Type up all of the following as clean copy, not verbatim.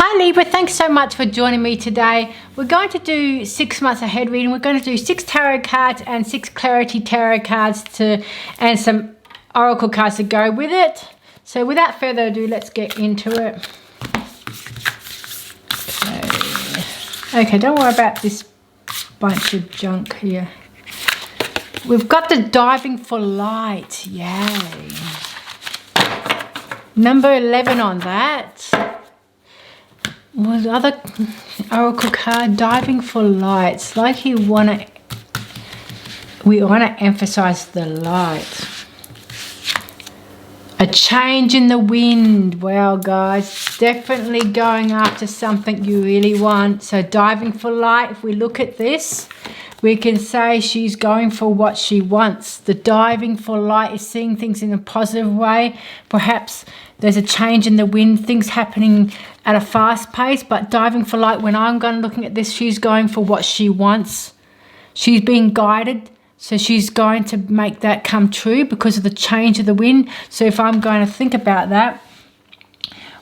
Hi Libra, thanks so much for joining me today. We're going to do 6 months ahead reading. We're going to do 6 tarot cards and 6 clarity tarot cards and some oracle cards to go with it. So without further ado, let's get into it. Okay, don't worry about this bunch of junk here. We've got the diving for light. Yay. Number 11 on that. Well, the other oracle card, diving for light. It's like we want to emphasize the light. A change in the wind. Well, guys, definitely going after something you really want. So diving for light, if we look at this, we can say she's going for what she wants. The diving for light is seeing things in a positive way. Perhaps there's a change in the wind, things happening at a fast pace, but diving for light, when I'm looking at this, she's going for what she wants. She's being guided, so she's going to make that come true because of the change of the wind. So if I'm going to think about that,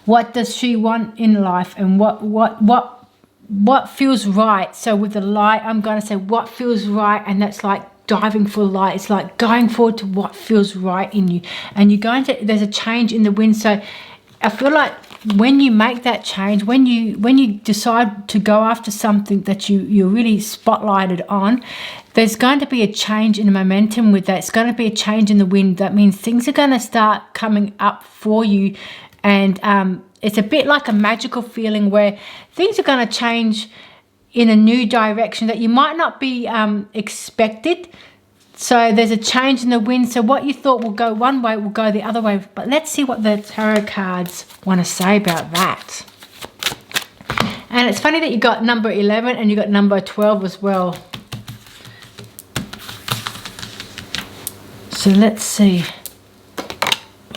what does she want in life and what feels right? So with the light, I'm going to say what feels right, and that's like diving for light. It's like going forward to what feels right in you, and there's a change in the wind. So I feel like when you make that change, when you decide to go after something that you're really spotlighted on, there's going to be a change in the momentum with that. It's going to be a change in the wind. That means things are going to start coming up for you, and it's a bit like a magical feeling where things are going to change in a new direction that you might not be expected. So there's a change in the wind. So what you thought will go one way will go the other way. But let's see what the tarot cards want to say about that. And it's funny that you got number 11 and you got number 12 as well. So let's see.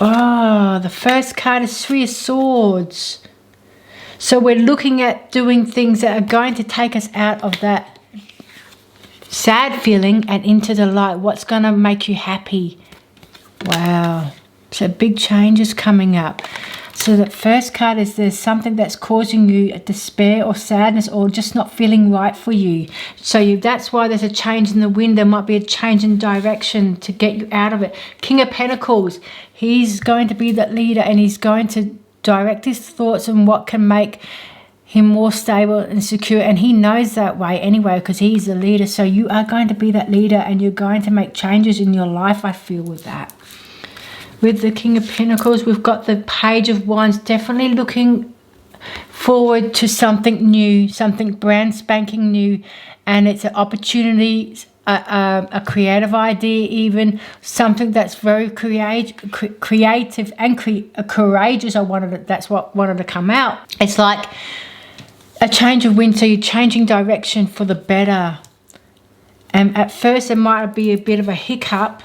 Oh, the first card is 3 of Swords. So we're looking at doing things that are going to take us out of that sad feeling and into the light. What's going to make you happy? Wow. So big changes coming up. So the first card is there's something that's causing you a despair or sadness or just not feeling right for you. So that's why there's a change in the wind. There might be a change in direction to get you out of it. King of Pentacles. He's going to be that leader, and he's going to direct his thoughts on what can make him more stable and secure, and he knows that way anyway because he's the leader. So you are going to be that leader, and you're going to make changes in your life, I feel, with that. With the King of Pentacles, we've got the Page of Wands, definitely looking forward to something new, something brand spanking new, and it's an opportunity, a creative idea, even something that's very creative and courageous. That's what wanted to come out. It's like a change of wind, so you're changing direction for the better. And at first, it might be a bit of a hiccup,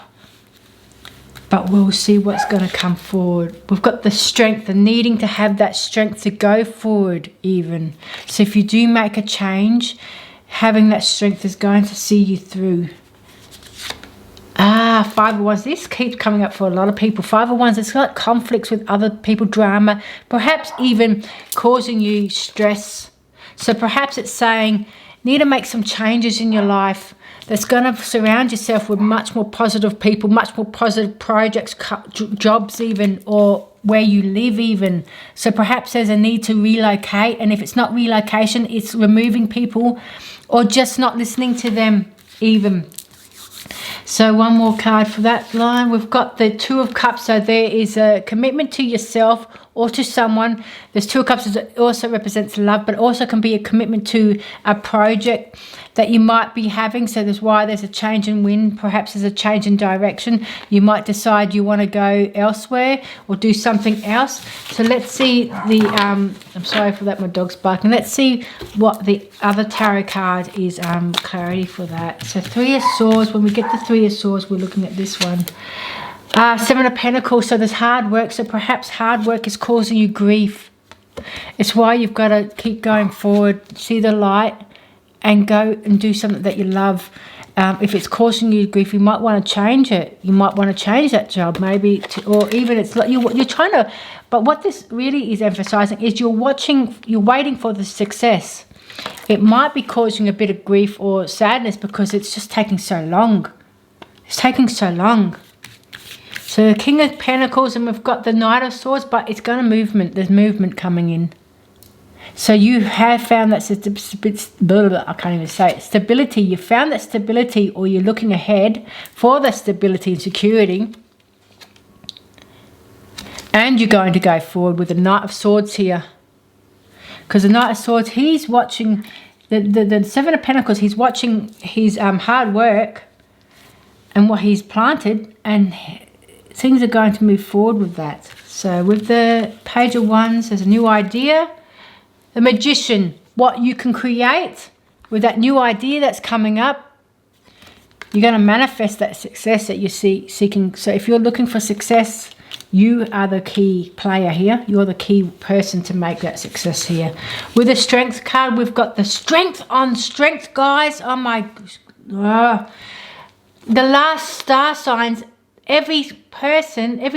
but we'll see what's going to come forward. We've got the strength, the needing to have that strength to go forward even. So if you do make a change, having that strength is going to see you through. 5 of Wands. This keeps coming up for a lot of people. 5 of Wands, it's like conflicts with other people, drama, perhaps even causing you stress. So perhaps it's saying, need to make some changes in your life that's going to surround yourself with much more positive people, much more positive projects, jobs even, or where you live even. So perhaps there's a need to relocate, and if it's not relocation, it's removing people or just not listening to them even. So one more card for that line. We've got the 2 of Cups. So there is a commitment to yourself or to someone. There's 2 of Cups that also represents love, but also can be a commitment to a project that you might be having. So there's a change in wind. Perhaps there's a change in direction. You might decide you want to go elsewhere or do something else. So let's see the I'm sorry for that, my dog's barking. Let's see what the other tarot card is clarity for that. So 3 of Swords. When we get the 3 of Swords, we're looking at this one. 7 of Pentacles. So there's hard work. So perhaps hard work is causing you grief. It's why you've got to keep going forward, see the light, and go and do something that you love. If it's causing you grief, you might want to change it. You might want to change that job, maybe, or even it's like you're trying to. But what this really is emphasizing is you're waiting for the success. It might be causing a bit of grief or sadness because it's just taking so long. It's taking so long. So the King of Pentacles, and we've got the Knight of Swords, but it's going to movement. There's movement coming in. So you have found that I can't even say it, stability. You found that stability, or you're looking ahead for the stability and security. And you're going to go forward with the Knight of Swords here. Because the Knight of Swords, he's watching, the Seven of Pentacles, he's watching his hard work and what he's planted, and things are going to move forward with that. So with the Page of Wands, there's a new idea. The Magician, what you can create with that new idea that's coming up, you're going to manifest that success that you're seeking. So if you're looking for success, you are the key player here. You're the key person to make that success here. With the Strength card, we've got the Strength on Strength, guys. Oh my... the last star signs, every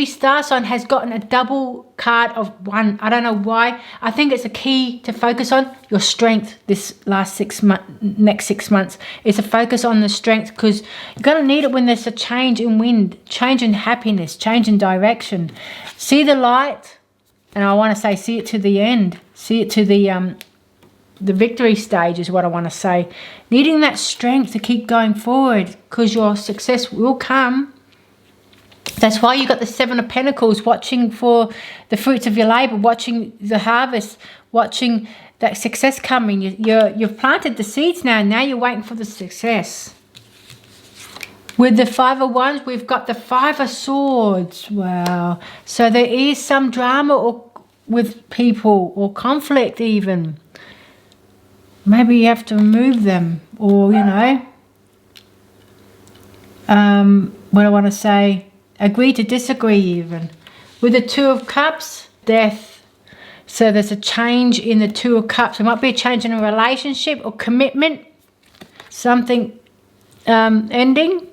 star sign has gotten a double card of 1. I don't know why. I think it's a key to focus on your strength this next 6 months. It's a focus on the strength, because you're going to need it when there's a change in wind, change in happiness, change in direction. See the light, and I want to say see it to the end. See it to the victory stage is what I want to say. Needing that strength to keep going forward, because your success will come. That's why you got the Seven of Pentacles, watching for the fruits of your labor, watching the harvest, watching that success coming. You've planted the seeds now, and now you're waiting for the success. With the Five of Wands, we've got the Five of Swords. Wow. So there is some drama with people, or conflict even. Maybe you have to remove them, or, you know. What I want to say... agree to disagree even. With the Two of Cups, death. So there's a change in the Two of Cups. There might be a change in a relationship or commitment. Something ending.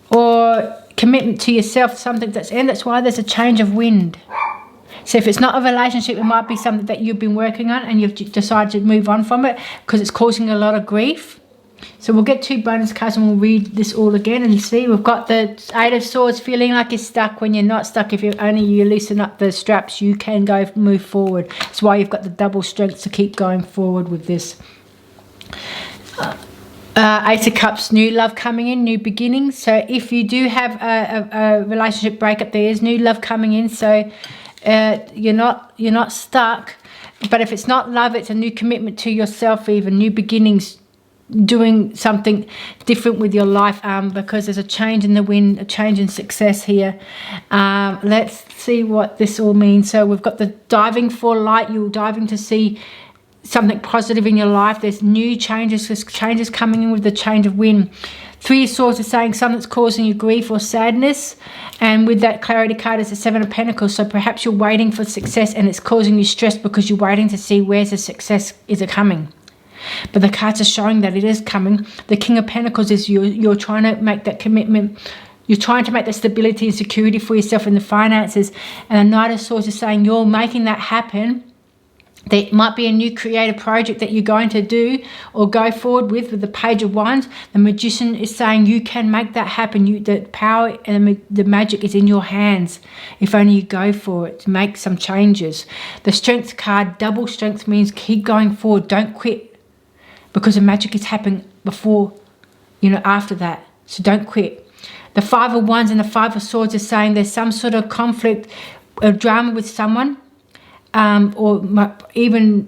Or commitment to yourself, something that's ended. That's why there's a change of wind. So if it's not a relationship, it might be something that you've been working on and you've decided to move on from it because it's causing a lot of grief. So we'll get 2 bonus cards and we'll read this all again and see. We've got the Eight of Swords, feeling like you're stuck when you're not stuck. If you loosen up the straps, you can move forward. That's why you've got the double strength to keep going forward with this. Ace of Cups, new love coming in, new beginnings. So if you do have a relationship breakup, there is new love coming in. So you're not stuck. But if it's not love, it's a new commitment to yourself, even new beginnings. Doing something different with your life, because there's a change in the wind, a change in success here. Let's see what this all means. So we've got the diving for light. You're diving to see something positive in your life. There's new changes. There's changes coming in with the change of wind. 3 of Swords is saying something's causing you grief or sadness, and with that clarity card is the Seven of Pentacles. So perhaps you're waiting for success and it's causing you stress because you're waiting to see where's the success is it coming. But the cards are showing that it is coming. The King of Pentacles is you're trying to make that commitment. You're trying to make the stability and security for yourself in the finances. And the Knight of Swords is saying you're making that happen. There might be a new creative project that you're going to do or go forward with the Page of Wands. The Magician is saying you can make that happen. The power and the magic is in your hands if only you go for it to make some changes. The Strength card, double strength, means keep going forward. Don't quit. Because the magic is happening before, after that. So don't quit. The Five of Wands and the Five of Swords is saying there's some sort of conflict or drama with someone, or even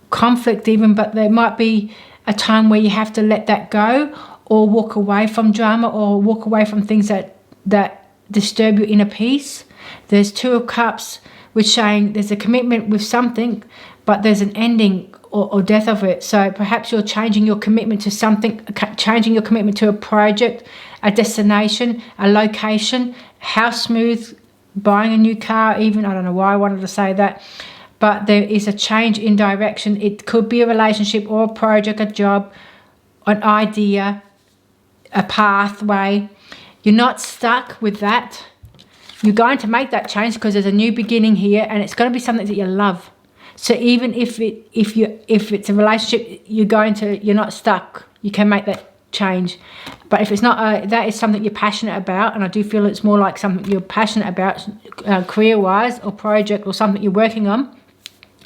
conflict even, but there might be a time where you have to let that go or walk away from drama or walk away from things that disturb your inner peace. There's 2 of Cups, which saying there's a commitment with something, but there's an ending or death of it. So perhaps you're changing your commitment to something, changing your commitment to a project, a destination, a location, house move, buying a new car even. I don't know why I wanted to say that. But there is a change in direction. It could be a relationship or a project, a job, an idea, a pathway. You're not stuck with that. You're going to make that change because there's a new beginning here, and it's going to be something that you love. So even if it's a relationship, you're not stuck. You can make that change. But if it's not, that is something you're passionate about, and I do feel it's more like something you're passionate about, career-wise or project or something you're working on.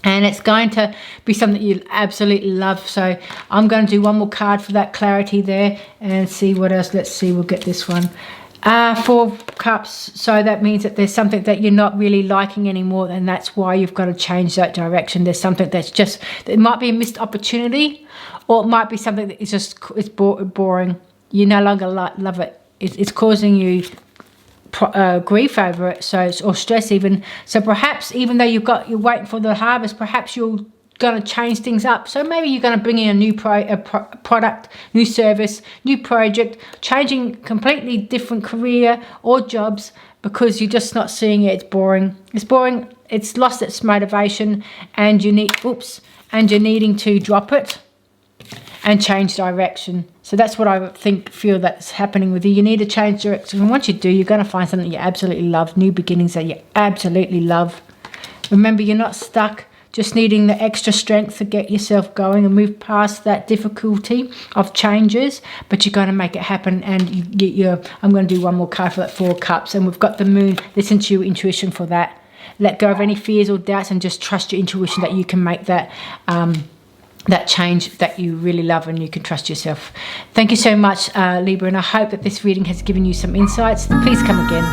And it's going to be something you absolutely love. So I'm going to do one more card for that clarity there and see what else. Let's see, we'll get this one. 4 cups. So that means that there's something that you're not really liking anymore, and that's why you've got to change that direction. There's something that's just, it might be a missed opportunity, or it might be something that is just, it's boring. You no longer love it. It's causing you grief over it, so or stress even. So perhaps even though you're waiting for the harvest, perhaps you're going to change things up. So maybe you're going to bring in a new product, new service, new project, changing completely different career or jobs because you're just not seeing it. It's boring. It's boring. It's lost its motivation, and you're needing to drop it and change direction. So that's what I feel that's happening with you. You need to change direction. And once you do, you're going to find something you absolutely love, new beginnings that you absolutely love. Remember, you're not stuck, just needing the extra strength to get yourself going and move past that difficulty of changes, but you're going to make it happen. And I'm going to do one more card for that 4 cups, and we've got the moon. Listen to your intuition for that. Let go of any fears or doubts and just trust your intuition that you can make that that change that you really love, and you can trust yourself. Thank you so much, Libra, and I hope that this reading has given you some insights. Please come again.